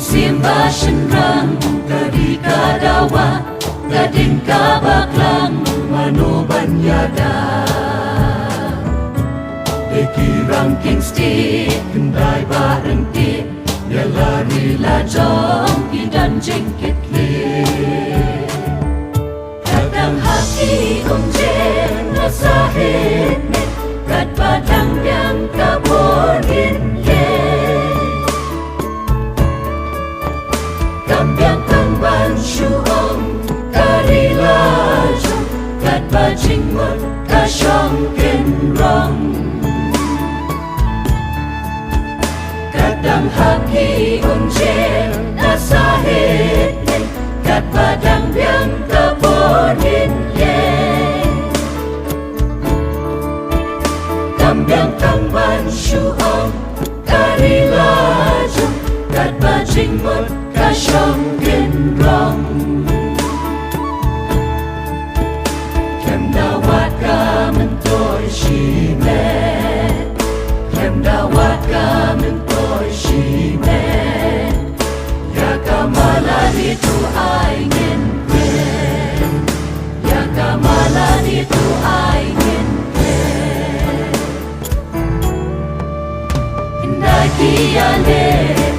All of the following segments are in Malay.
Simba shenrang dari kadawa gading kabaklang manoban yada Eki rangking stik kendai barengki ya lari lajong idan jengkit le kadang hati omjen rasa hitne kat padang yang kabonin ye kambiang kangban shuong kari lajong kat bajing mut kasyong kenrong kadang haki unjen nasahit kat padang yang kabonin ye kambiang kangban shuong kari lajong kat bajing mut kasyong kenrong kem dawat ka mentoy shimet kem dawat ka mentoy shimet ya kamalan itu ay ngin ya kamalan itu ay ngin Hindai kiale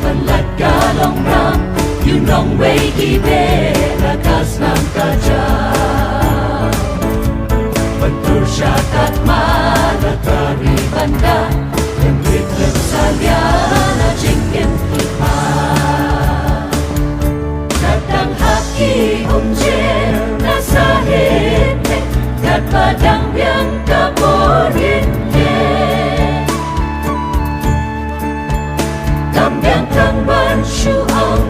penlat kalong ram Yunong wei kibe lakas nam kaja Bentur syakat malatari banda Yang ritlem salyana jengken kipa Kadang haki omjen nasahit kat padang yang kabonin ye Kambiang kangban shuong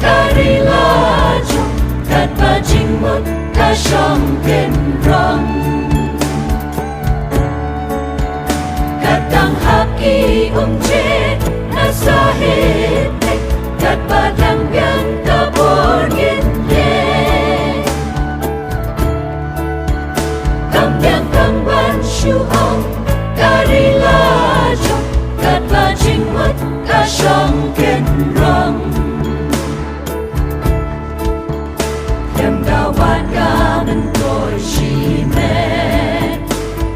kari lajong kat bajing mut kasyong kenrong kadang haki omjen nasahit kat padang yang kabonin ye kambiang kangban shuong kari lajong kat bajing mut kasyong kenrong Kem dawat ka mentoy shimet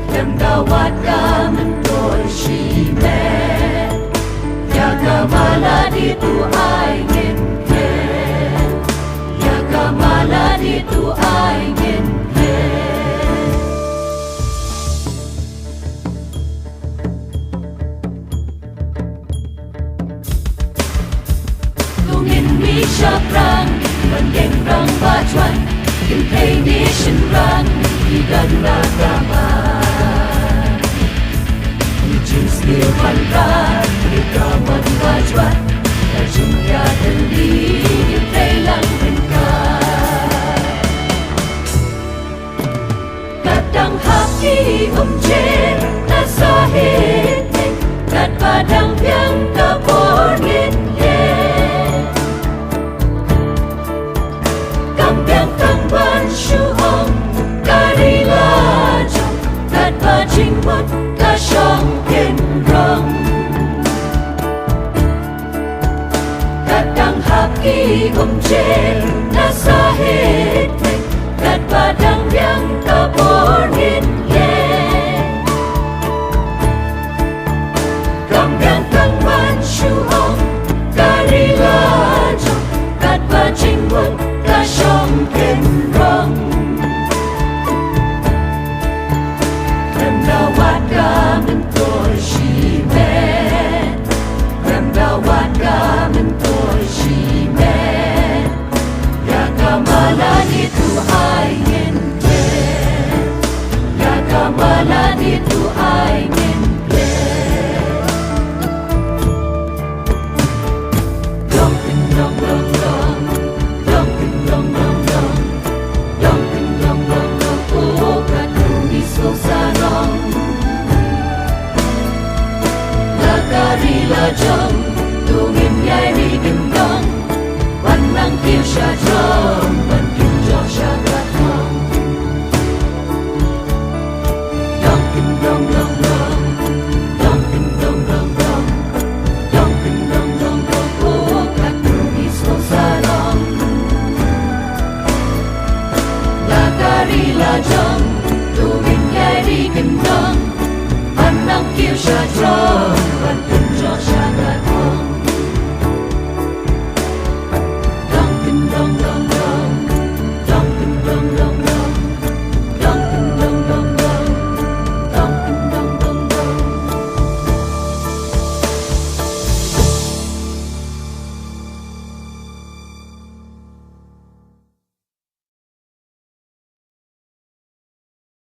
Kem dawat ka mentoy shimet Ya kamalan itu ay ngin-ngin Ya kamalan itu ay ngin-ngin Lungin mi syaprang Mendeng rang bajuan Kim pei ni shen rang Idan ragama Ujung stil panrat Rikaman bajuan Kajung ya dendi Kim pei lang bengkar Kadang haki omjen nasahit Kat padang yang kabonin ye Kambiang kangban shuong kari lajong kat bajing mut kasyong kenrong kadang haki omjen nasahit